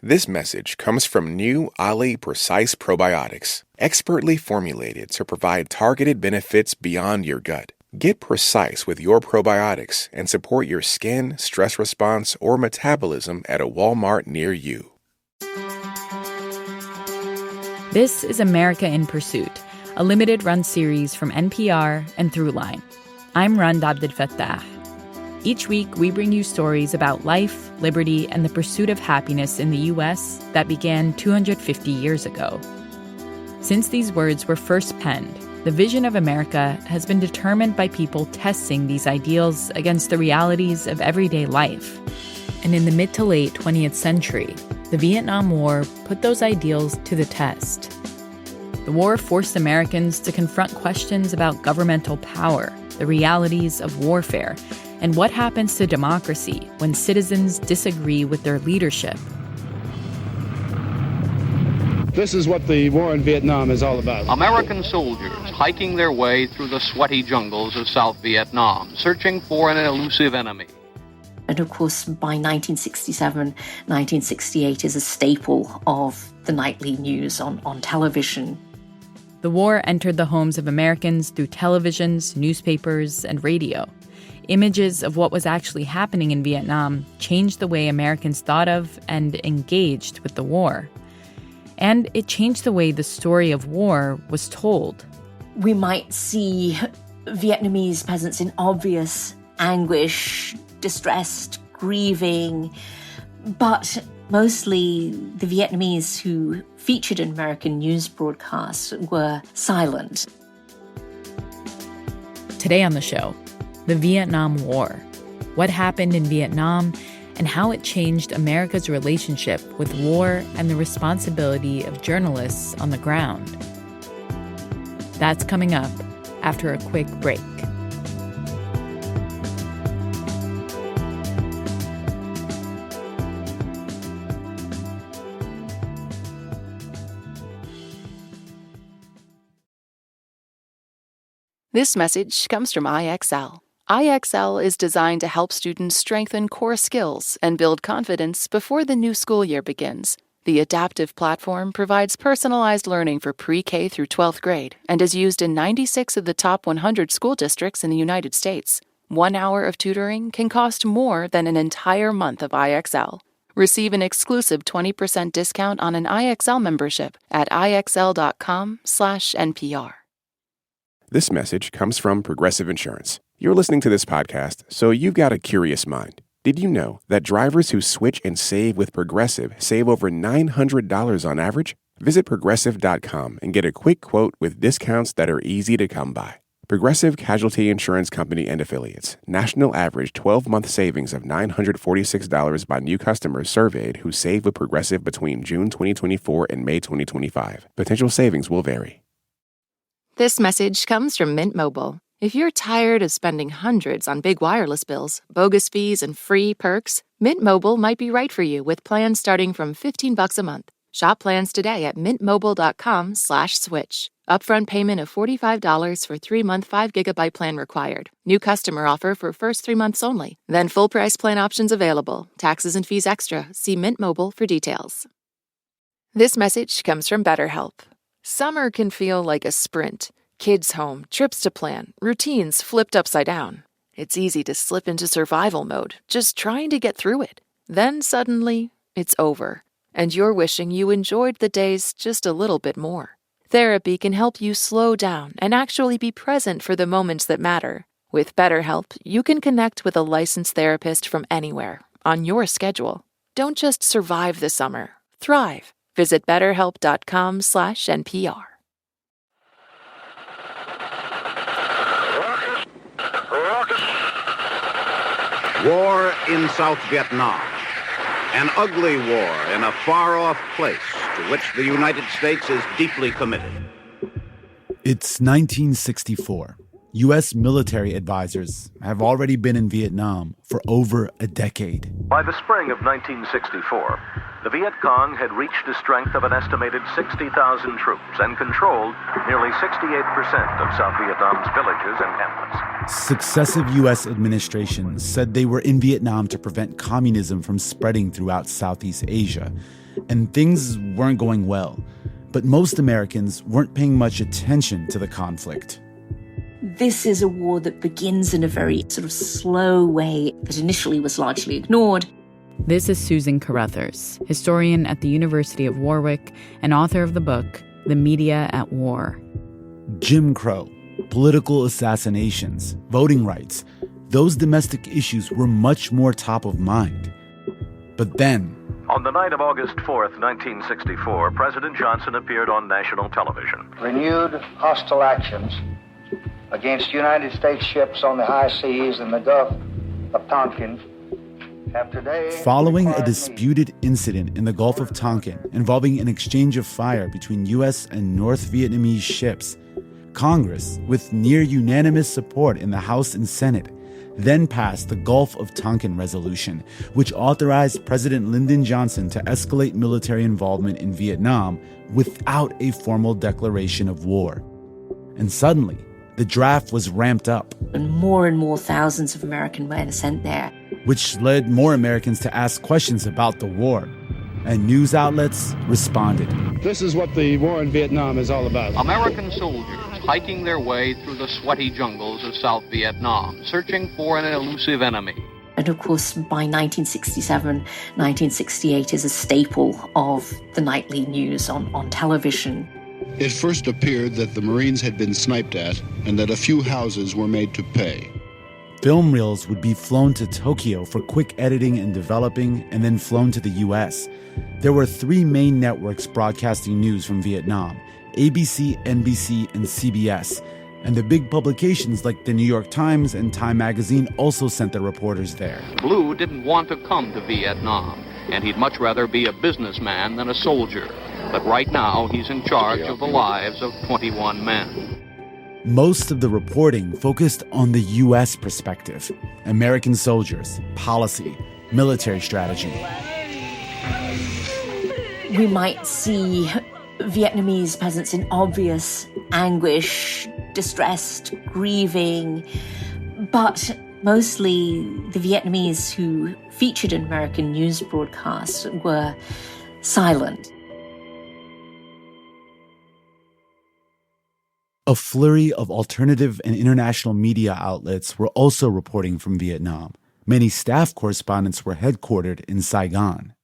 This message comes from new Ali Precise Probiotics, expertly formulated to provide targeted benefits beyond your gut. Get precise with your probiotics and support your skin, stress response, or metabolism at a Walmart near you. This is America in Pursuit, a limited-run series from NPR and Throughline. I'm Rund Abdelfattah. Each week, we bring you stories about life, liberty, and the pursuit of happiness in the U.S. that began 250 years ago. Since these words were first penned, the vision of America has been determined by people testing these ideals against the realities of everyday life. And in the mid to late 20th century, the Vietnam War put those ideals to the test. The war forced Americans to confront questions about governmental power, the realities of warfare, and what happens to democracy when citizens disagree with their leadership. This is what the war in Vietnam is all about. American soldiers hiking their way through the sweaty jungles of South Vietnam, searching for an elusive enemy. And of course, by 1967, 1968 is a staple of the nightly news on television. The war entered the homes of Americans through televisions, newspapers, and radio. Images of what was actually happening in Vietnam changed the way Americans thought of and engaged with the war. And it changed the way the story of war was told. We might see Vietnamese peasants in obvious anguish, distressed, grieving, but mostly the Vietnamese who featured in American news broadcasts were silent. Today on the show, the Vietnam War, what happened in Vietnam, and how it changed America's relationship with war and the responsibility of journalists on the ground. That's coming up after a quick break. This message comes from IXL. IXL is designed to help students strengthen core skills and build confidence before the new school year begins. The adaptive platform provides personalized learning for pre-K through 12th grade and is used in 96 of the top 100 school districts in the United States. 1 hour of tutoring can cost more than an entire month of IXL. Receive an exclusive 20% discount on an IXL membership at IXL.com/NPR. This message comes from Progressive Insurance. You're listening to this podcast, so you've got a curious mind. Did you know that drivers who switch and save with Progressive save over $900 on average? Visit Progressive.com and get a quick quote with discounts that are easy to come by. Progressive Casualty Insurance Company and Affiliates. National average 12-month savings of $946 by new customers surveyed who save with Progressive between June 2024 and May 2025. Potential savings will vary. This message comes from Mint Mobile. If you're tired of spending hundreds on big wireless bills, bogus fees, and free perks, Mint Mobile might be right for you with plans starting from $15 a month. Shop plans today at mintmobile.com/switch. Upfront payment of $45 for 3-month 5GB plan required. New customer offer for first 3 months only. Then full price plan options available. Taxes and fees extra. See Mint Mobile for details. This message comes from BetterHelp. Summer can feel like a sprint. Kids home, trips to plan, routines flipped upside down. It's easy to slip into survival mode, just trying to get through it. Then suddenly, it's over, and you're wishing you enjoyed the days just a little bit more. Therapy can help you slow down and actually be present for the moments that matter. With BetterHelp, you can connect with a licensed therapist from anywhere, on your schedule. Don't just survive the summer, thrive. Visit BetterHelp.com/NPR. War in South Vietnam. An ugly war in a far-off place to which the United States is deeply committed. It's 1964. U.S. military advisors have already been in Vietnam for over a decade. By the spring of 1964, The Viet Cong had reached a strength of an estimated 60,000 troops and controlled nearly 68% of South Vietnam's villages and hamlets. Successive U.S. administrations said they were in Vietnam to prevent communism from spreading throughout Southeast Asia, and things weren't going well. But most Americans weren't paying much attention to the conflict. This is a war that begins in a very sort of slow way that initially was largely ignored. This is Susan Carruthers, historian at the University of Warwick and author of the book, The Media at War. Jim Crow, political assassinations, voting rights, those domestic issues were much more top of mind. But then, on the night of August 4th, 1964, President Johnson appeared on national television. Renewed hostile actions against United States ships on the high seas and the Gulf of Tonkin have today... Following a disputed incident in the Gulf of Tonkin involving an exchange of fire between U.S. and North Vietnamese ships, Congress, with near unanimous support in the House and Senate, then passed the Gulf of Tonkin Resolution, which authorized President Lyndon Johnson to escalate military involvement in Vietnam without a formal declaration of war. And suddenly, the draft was ramped up. And more thousands of American men sent there. Which led more Americans to ask questions about the war. And news outlets responded. This is what the war in Vietnam is all about. American soldiers hiking their way through the sweaty jungles of South Vietnam, searching for an elusive enemy. And of course, by 1967, 1968 is a staple of the nightly news on television. It first appeared that the Marines had been sniped at and that a few houses were made to pay. Film reels would be flown to Tokyo for quick editing and developing, and then flown to the U.S. There were three main networks broadcasting news from Vietnam: ABC, NBC, and CBS. And the big publications like the New York Times and Time magazine also sent their reporters there. Blue didn't want to come to Vietnam, and he'd much rather be a businessman than a soldier. But right now, he's in charge of the lives of 21 men. Most of the reporting focused on the U.S. perspective: American soldiers, policy, military strategy. We might see Vietnamese peasants in obvious anguish, distressed, grieving, but mostly the Vietnamese who featured in American news broadcasts were silent. A flurry of alternative and international media outlets were also reporting from Vietnam. Many staff correspondents were headquartered in Saigon.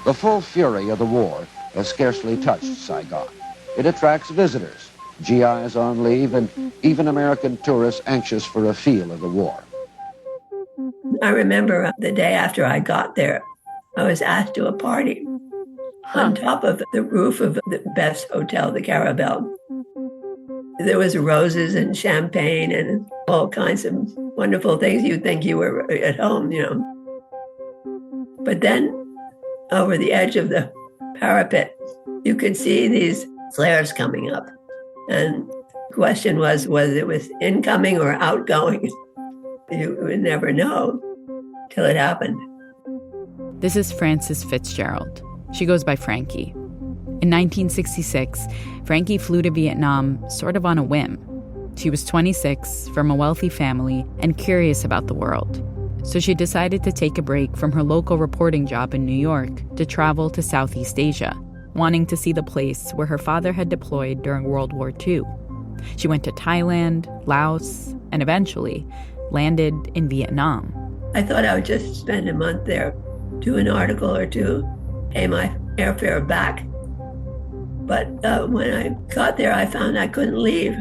The full fury of the war has scarcely touched Saigon. It attracts visitors, GIs on leave, and even American tourists anxious for a feel of the war. I remember the day after I got there, I was asked to a party on top of the roof of the best hotel, the Carabelle. There was roses and champagne and all kinds of wonderful things. You'd think you were at home, you know. But then over the edge of the parapet, you could see these flares coming up. And the question was whether it was incoming or outgoing. You would never know till it happened. This is Frances Fitzgerald. She goes by Frankie. In 1966, Frankie flew to Vietnam sort of on a whim. She was 26, from a wealthy family, and curious about the world. So she decided to take a break from her local reporting job in New York to travel to Southeast Asia, wanting to see the place where her father had deployed during World War II. She went to Thailand, Laos, and eventually landed in Vietnam. I thought I would just spend a month there, do an article or two, pay my airfare back. But when I got there, I found I couldn't leave.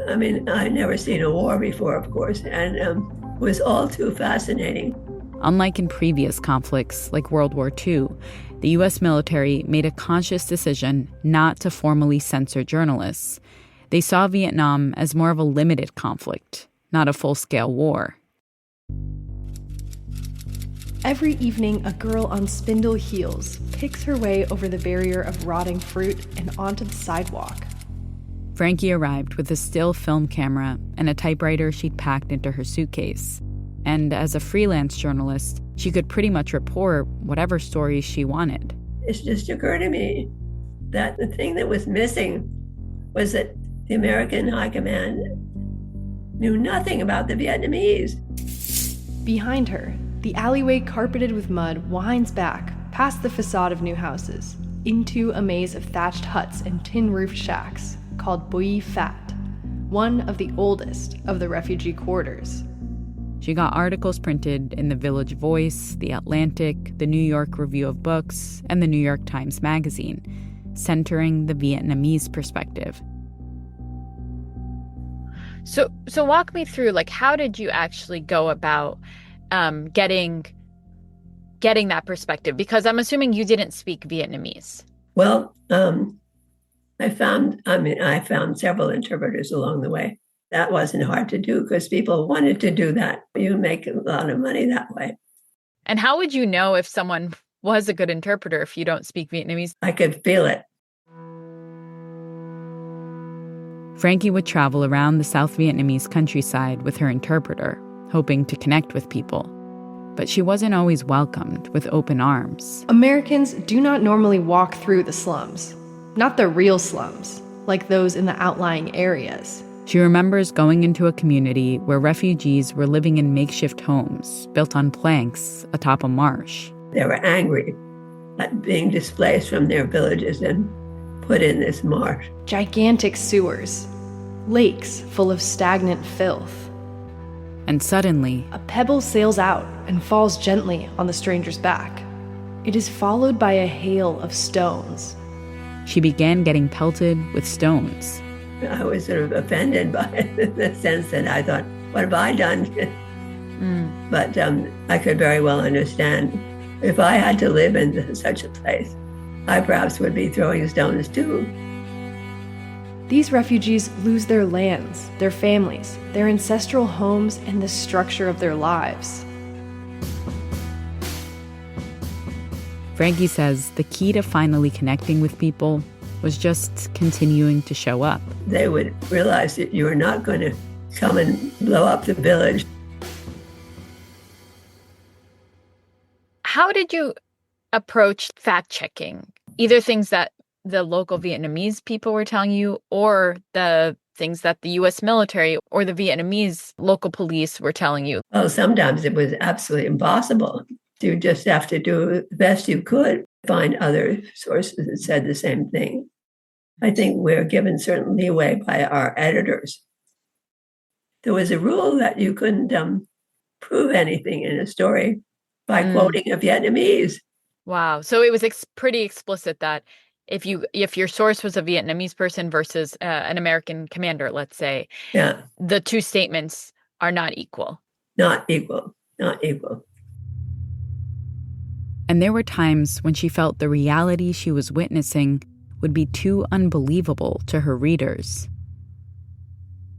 I mean, I'd never seen a war before, of course, and it was all too fascinating. Unlike in previous conflicts like World War II, the U.S. military made a conscious decision not to formally censor journalists. They saw Vietnam as more of a limited conflict, not a full-scale war. Every evening, a girl on spindle heels picks her way over the barrier of rotting fruit and onto the sidewalk. Frankie arrived with a still film camera and a typewriter she'd packed into her suitcase. And as a freelance journalist, she could pretty much report whatever stories she wanted. It just occurred to me that the thing that was missing was that the American High Command knew nothing about the Vietnamese. Behind her, the alleyway carpeted with mud winds back past the facade of new houses into a maze of thatched huts and tin-roofed shacks called Bui Phat, one of the oldest of the refugee quarters. She got articles printed in the Village Voice, the Atlantic, the New York Review of Books, and the New York Times Magazine, centering the Vietnamese perspective. So walk me through, like, how did you actually go about getting that perspective? Because I'm assuming you didn't speak Vietnamese. Well, I found several interpreters along the way. That wasn't hard to do because people wanted to do that. You make a lot of money that way. And how would you know if someone was a good interpreter if you don't speak Vietnamese? I could feel it. Frankie would travel around the South Vietnamese countryside with her interpreter, hoping to connect with people. But she wasn't always welcomed with open arms. Americans do not normally walk through the slums. Not the real slums, like those in the outlying areas. She remembers going into a community where refugees were living in makeshift homes built on planks atop a marsh. They were angry at being displaced from their villages and put in this marsh. Gigantic sewers, lakes full of stagnant filth. And suddenly, a pebble sails out and falls gently on the stranger's back. It is followed by a hail of stones. She began getting pelted with stones. I was sort of offended by it in the sense that I thought, what have I done? But I could very well understand if I had to live in such a place, I perhaps would be throwing stones too. These refugees lose their lands, their families, their ancestral homes, and the structure of their lives. Frankie says the key to finally connecting with people was just continuing to show up. They would realize that you were not going to come and blow up the village. How did you approach fact-checking? Either things that the local Vietnamese people were telling you or the things that the U.S. military or the Vietnamese local police were telling you? Well, sometimes it was absolutely impossible. You just have to do the best you could, find other sources that said the same thing. I think we're given certain leeway by our editors. There was a rule that you couldn't prove anything in a story by quoting a Vietnamese. Wow. So it was pretty explicit that if your source was a Vietnamese person versus an American commander, let's say, the two statements are not equal. Not equal. Not equal. And there were times when she felt the reality she was witnessing would be too unbelievable to her readers.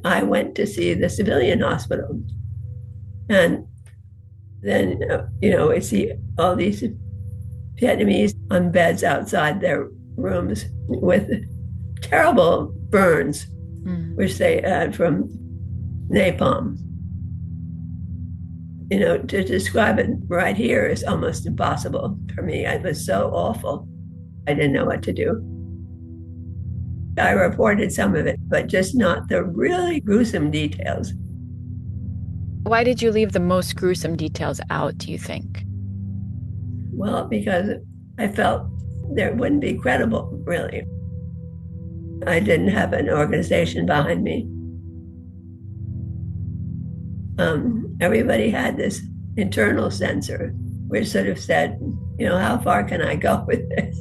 I went to see the civilian hospital. And then, I see all these Vietnamese on beds outside their rooms with terrible burns, which they had from napalm. To describe it right here is almost impossible for me. It was so awful. I didn't know what to do. I reported some of it, but just not the really gruesome details. Why did you leave the most gruesome details out, do you think? Well, because I felt there wouldn't be credible, really. I didn't have an organization behind me. Everybody had this internal censor, which sort of said, how far can I go with this?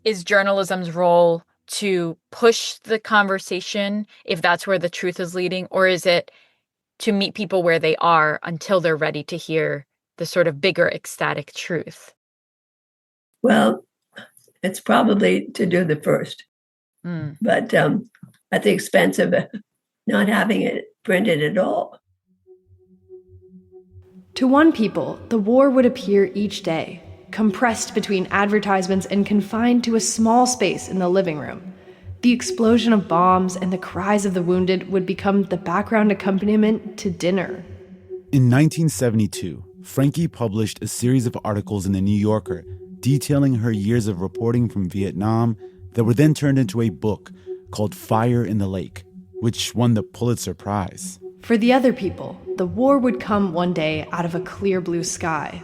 Is journalism's role to push the conversation if that's where the truth is leading, or is it to meet people where they are until they're ready to hear the sort of bigger ecstatic truth? Well, it's probably to do the first, but at the expense of not having it printed at all. To one people, the war would appear each day, compressed between advertisements and confined to a small space in the living room. The explosion of bombs and the cries of the wounded would become the background accompaniment to dinner. In 1972, Frankie published a series of articles in The New Yorker detailing her years of reporting from Vietnam that were then turned into a book called Fire in the Lake, which won the Pulitzer Prize. For the other people, the war would come one day out of a clear blue sky.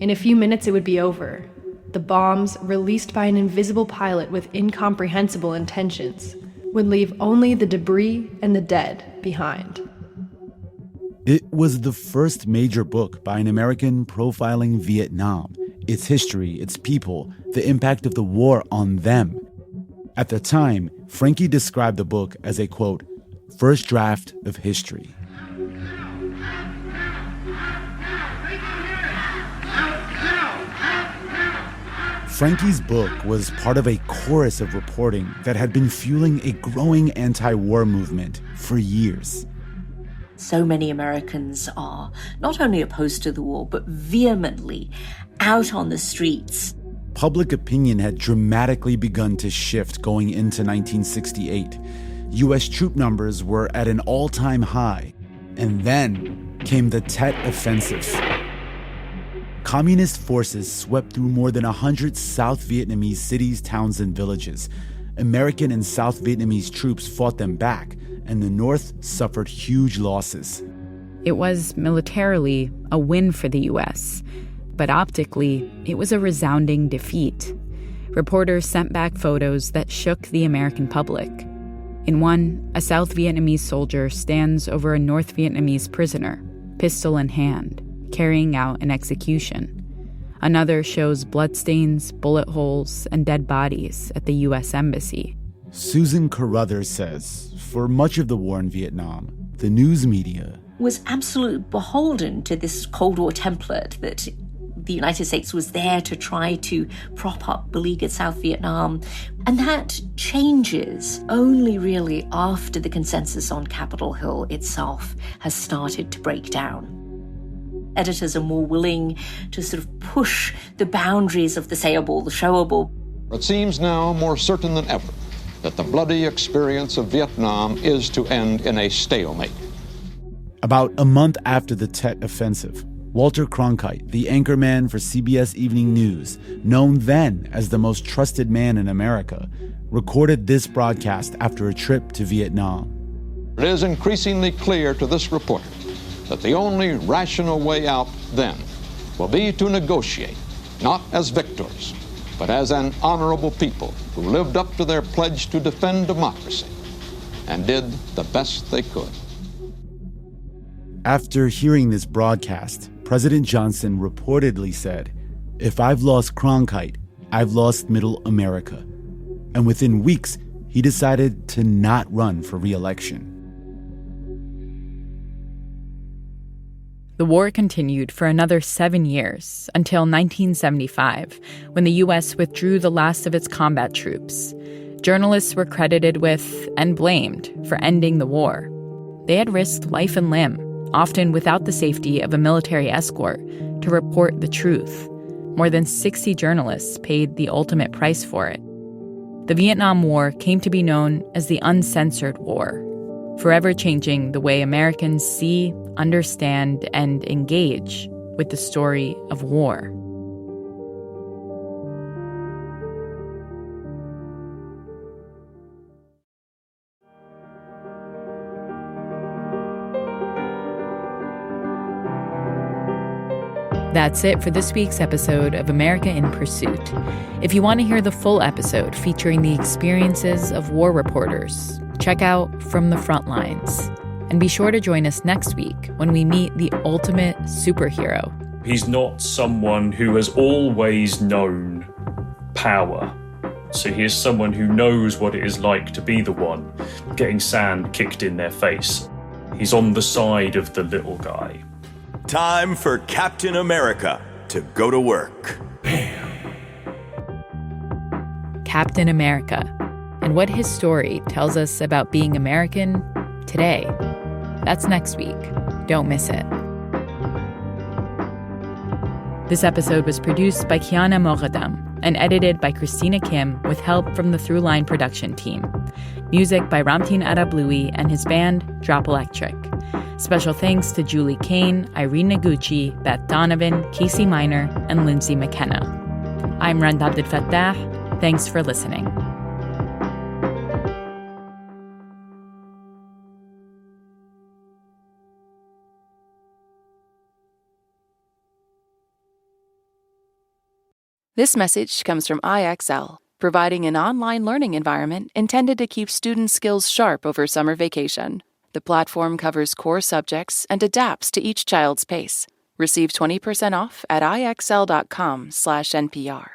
In a few minutes, it would be over. The bombs, released by an invisible pilot with incomprehensible intentions, would leave only the debris and the dead behind. It was the first major book by an American profiling Vietnam, its history, its people, the impact of the war on them. At the time, Frankie described the book as a, quote, first draft of history. Frankie's book was part of a chorus of reporting that had been fueling a growing anti-war movement for years. So many Americans are not only opposed to the war, but vehemently out on the streets. Public opinion had dramatically begun to shift going into 1968. U.S. troop numbers were at an all-time high. And then came the Tet Offensive. Communist forces swept through more than 100 South Vietnamese cities, towns, and villages. American and South Vietnamese troops fought them back, and the North suffered huge losses. It was militarily a win for the U.S., but optically, it was a resounding defeat. Reporters sent back photos that shook the American public. In one, a South Vietnamese soldier stands over a North Vietnamese prisoner, pistol in hand, carrying out an execution. Another shows bloodstains, bullet holes, and dead bodies at the U.S. Embassy. Susan Carruthers says, for much of the war in Vietnam, the news media was absolutely beholden to this Cold War template that the United States was there to try to prop up beleaguered South Vietnam. And that changes only really after the consensus on Capitol Hill itself has started to break down. Editors are more willing to sort of push the boundaries of the sayable, the showable. It seems now more certain than ever that the bloody experience of Vietnam is to end in a stalemate. About a month after the Tet Offensive, Walter Cronkite, the anchorman for CBS Evening News, known then as the most trusted man in America, recorded this broadcast after a trip to Vietnam. It is increasingly clear to this reporter that the only rational way out then will be to negotiate, not as victors, but as an honorable people who lived up to their pledge to defend democracy and did the best they could. After hearing this broadcast, President Johnson reportedly said, "If I've lost Cronkite, I've lost Middle America." And within weeks, he decided to not run for re-election. The war continued for another 7 years, until 1975, when the U.S. withdrew the last of its combat troops. Journalists were credited with and blamed for ending the war. They had risked life and limb, often without the safety of a military escort, to report the truth. More than 60 journalists paid the ultimate price for it. The Vietnam War came to be known as the Uncensored War, forever changing the way Americans see, understand, and engage with the story of war. That's it for this week's episode of America in Pursuit. If you want to hear the full episode featuring the experiences of war reporters, check out From the Front Lines. And be sure to join us next week when we meet the ultimate superhero. He's not someone who has always known power. So he is someone who knows what it is like to be the one getting sand kicked in their face. He's on the side of the little guy. Time for Captain America to go to work. Captain America, and what his story tells us about being American today. That's next week. Don't miss it. This episode was produced by Kiana Moghadam and edited by Christina Kim with help from the Throughline production team. Music by Ramtin Arablouei and his band, Drop Electric. Special thanks to Julie Kane, Irene Noguchi, Beth Donovan, Casey Miner, and Lindsay McKenna. I'm Rund Abdelfattah. Thanks for listening. This message comes from IXL, providing an online learning environment intended to keep students' skills sharp over summer vacation. The platform covers core subjects and adapts to each child's pace. Receive 20% off at ixl.com/NPR.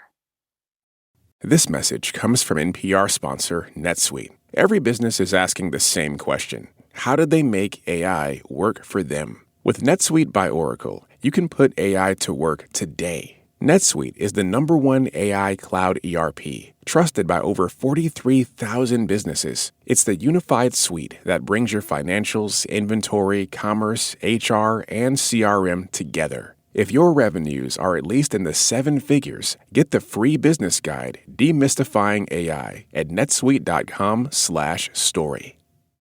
This message comes from NPR sponsor NetSuite. Every business is asking the same question. How did they make AI work for them? With NetSuite by Oracle, you can put AI to work today. NetSuite is the #1 AI cloud ERP, trusted by over 43,000 businesses. It's the unified suite that brings your financials, inventory, commerce, HR, and CRM together. If your revenues are at least in the 7 figures, get the free business guide, Demystifying AI, at netsuite.com/story.